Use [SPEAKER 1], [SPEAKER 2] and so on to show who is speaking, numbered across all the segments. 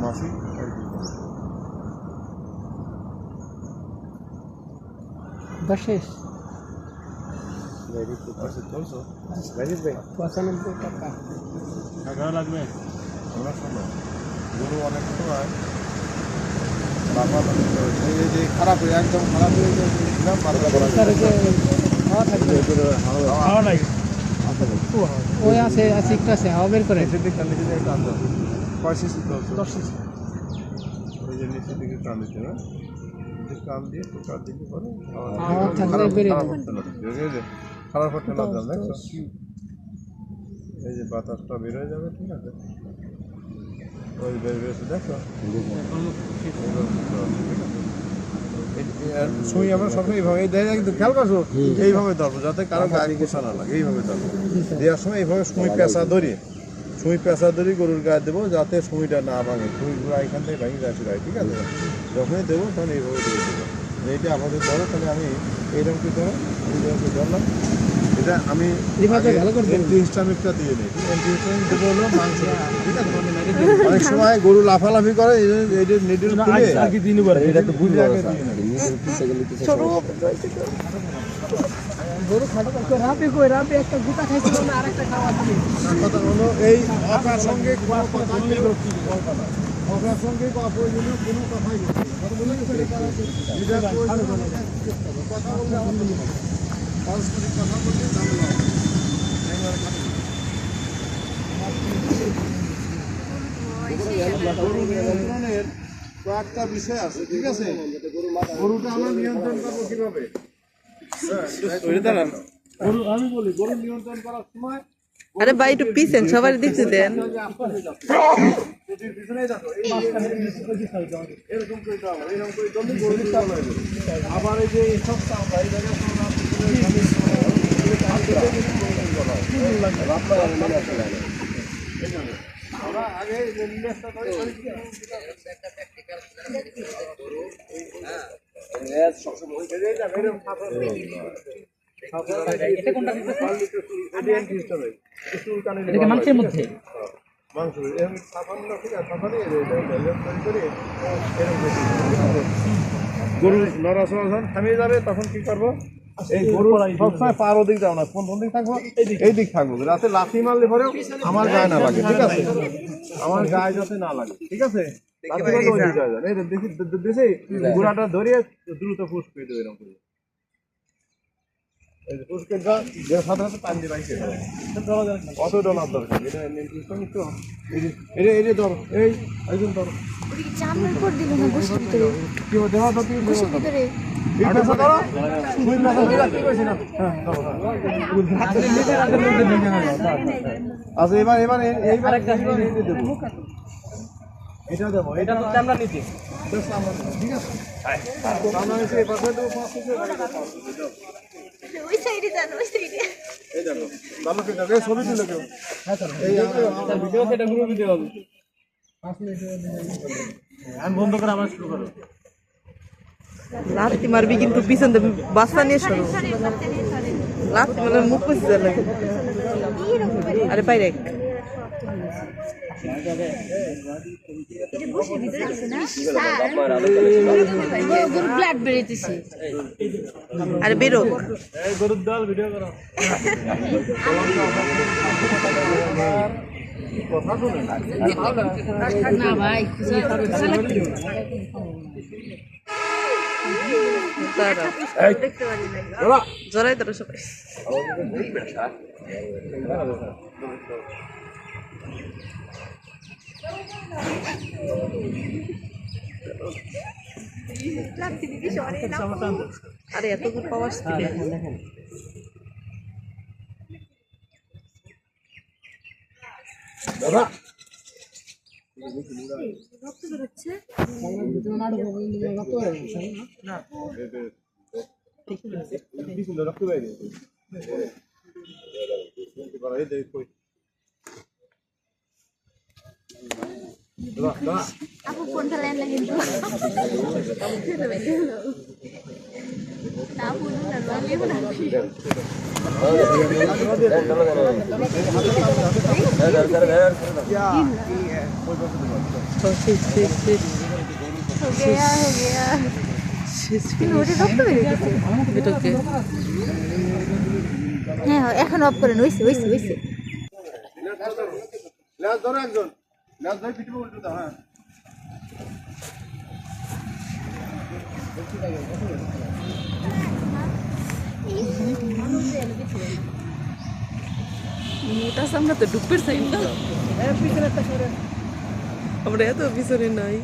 [SPEAKER 1] মাসি
[SPEAKER 2] বশেষ
[SPEAKER 1] গাড়ি তো পাশে চলছো গাড়ি ভাই
[SPEAKER 2] 95 টাকা
[SPEAKER 3] টাকা লাগবে
[SPEAKER 1] আমরা শোনো গরু অনেক সময় বাবা এই যে খারাপ হয়ে একদম খারাপ হয়ে গেছিলাম
[SPEAKER 2] স্যার যে হাওয়া থাকবে
[SPEAKER 3] হাওয়া নাই
[SPEAKER 2] ওই আছে একটা আছে হাওয়া বের করে
[SPEAKER 1] নিচের দিকে টানলে একটা আনতে হবে 65 চলছে
[SPEAKER 2] 10
[SPEAKER 1] ওই যে নিচের দিকে টান দিতে না টান দিয়ে তো কাট দিতে পারো
[SPEAKER 2] হাওয়া থাকলে বেরিয়ে যাবে
[SPEAKER 1] খারাপ করতে না যাবে এই যে বাতাসটা বের হয়ে যাবে ঠিক আছে ওই বের বের দেখো সুই আমরা সবসময় এইভাবে খেয়াল করছো এইভাবে ধরবো যাতে কারো গায়ে গোসা না লাগে এইভাবে ধরবো দেওয়ার সময় এইভাবে সুই পেঁচা ধরি গরুর গায়ে দেবো যাতে সুইটা না ভাঙে সুইগুলো এখান থেকে ভাঙি যাচ্ছে গায়ে ঠিক আছে যখনই দেবো তখন এইভাবে ধরে দেবো এইটা আমাদের ধরো তাহলে আমি এইরকম কি ধরো এইরকম ধরলাম এটা আমি এন্টিহিস্টামিকটা দিয়ে নিই এন্টিহিস্টামিক দেবো হলো মাংস ঠিক আছে অনেক সময় গরু লাফালাফি করে এই যে নিডল খুলে
[SPEAKER 3] আগে দিন পরে
[SPEAKER 1] এটা একটু বুঝে আগে
[SPEAKER 2] গরু খাটো রাপে একটা গুটা খাইছিল না আরেকটা খাওয়া দিই
[SPEAKER 1] কথা হলো এই অপ্রাসঙ্গিক কোনো কথা অপ্রাসঙ্গিক অপ্রয়োজনীয় কোনো কথাই কথা বললে পারস্পরিক কথা বললে ঝামেলা গরু নিয়ন্ত্রণের কয়েকটা বিষয় আছে ঠিক আছে গরুটা আমরা নিয়ন্ত্রণ করবো কিভাবে গরু আমি বলি গরু নিয়ন্ত্রণ করার সময়
[SPEAKER 4] আরে ভাই একটু পিছেন সবার দেখতে দেন
[SPEAKER 1] এরকম করে এরকম করে জলদি গরু দিতে হবে আবার এই যে সব আমরা এই জায়গায় আমরা আগে
[SPEAKER 2] মাংসের মধ্যে
[SPEAKER 1] মাংস সাফান্ন ঠিক আছে সাফানি গরু নড়াচড়া যখন থামিয়ে যাবে তখন কি করবো এই গরু সবসময় পার ওদিক যাও না কোন দিক থাকবো এই দিক থাকবো রাতে লাথি মারলে পরেও আমার গায়ে না লাগে ঠিক আছে আমার গায়ে যাতে না লাগে ঠিক আছে দেখি গুড়াটা ধরিয়ে দ্রুত ফুস পেয়ে দেবে এরকম করে সাধারণত টান দিয়ে বাইকে অত ডলার দরকার এটা ধর এই একজন ধর আচ্ছা এবার এবার এইবার এটা দেবো এটা তো চামড়া নিতে ঠিক আছে চামড়া নিতে এবার দেবো 500
[SPEAKER 5] ওই সাইডে যান ওই সাইডে
[SPEAKER 1] এই দেখো ভালো করে দেখো ছবি তুলে কেউ এই
[SPEAKER 3] ভিডিও সেটা গ্রুপ ভিডিও হবে
[SPEAKER 1] 5 মিনিট
[SPEAKER 3] আমি বন্ধ করে আবার শুরু করো
[SPEAKER 4] লাথি মারবি কিন্তু পিছন দিয়ে বাস্তা নিয়ে সরো লাথি মানে মুখ পুষতে লাগে আরে বাইরে
[SPEAKER 5] এটা বসে ভিতরে দিছে না গরু ব্লাড বেরিয়েছে
[SPEAKER 4] আরে বেরো
[SPEAKER 3] এই গরুর দল ভিডিও করো
[SPEAKER 1] কথা শুনে
[SPEAKER 5] না ভাই দেখতে পারি না
[SPEAKER 4] জড়াই ধরো সবাই আরে এত দূর পাওয়া
[SPEAKER 5] রক্ত বেরোচ্ছে
[SPEAKER 1] রক্ত বাইরে
[SPEAKER 5] আপু ফোনটা লাইন লাগে কিন্তু আপু না লাগে না
[SPEAKER 1] क्या
[SPEAKER 4] শেষ শেষ শেষ
[SPEAKER 5] हो गया हो गया
[SPEAKER 4] শেষ
[SPEAKER 5] কিন্তু ওটা রক্ত বেরিয়ে গেছে
[SPEAKER 4] এটাকে
[SPEAKER 5] হ্যাঁ এখন অফ করেন হইছে হইছে হইছে
[SPEAKER 1] ল্যাস ধরো একজন ল্যাস ধরে পিঠে উল্টে দাও হ্যাঁ
[SPEAKER 4] মোটা সামনে তো ডুবের সাইড না আমরা এত পিছনে নাই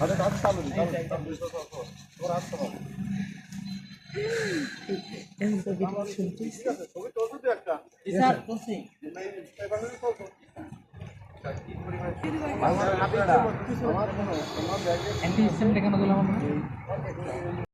[SPEAKER 1] আরে কাজ চালু তোমার হাত চালাও
[SPEAKER 4] এখন তো ভিডিও শুনছি
[SPEAKER 1] ছবি তুলছো তো একটা
[SPEAKER 3] স্যার বলছি
[SPEAKER 1] আমার কোনো তোমার ব্যাগে
[SPEAKER 3] অ্যান্টি সিস্টেম দেখানো দিলাম আমরা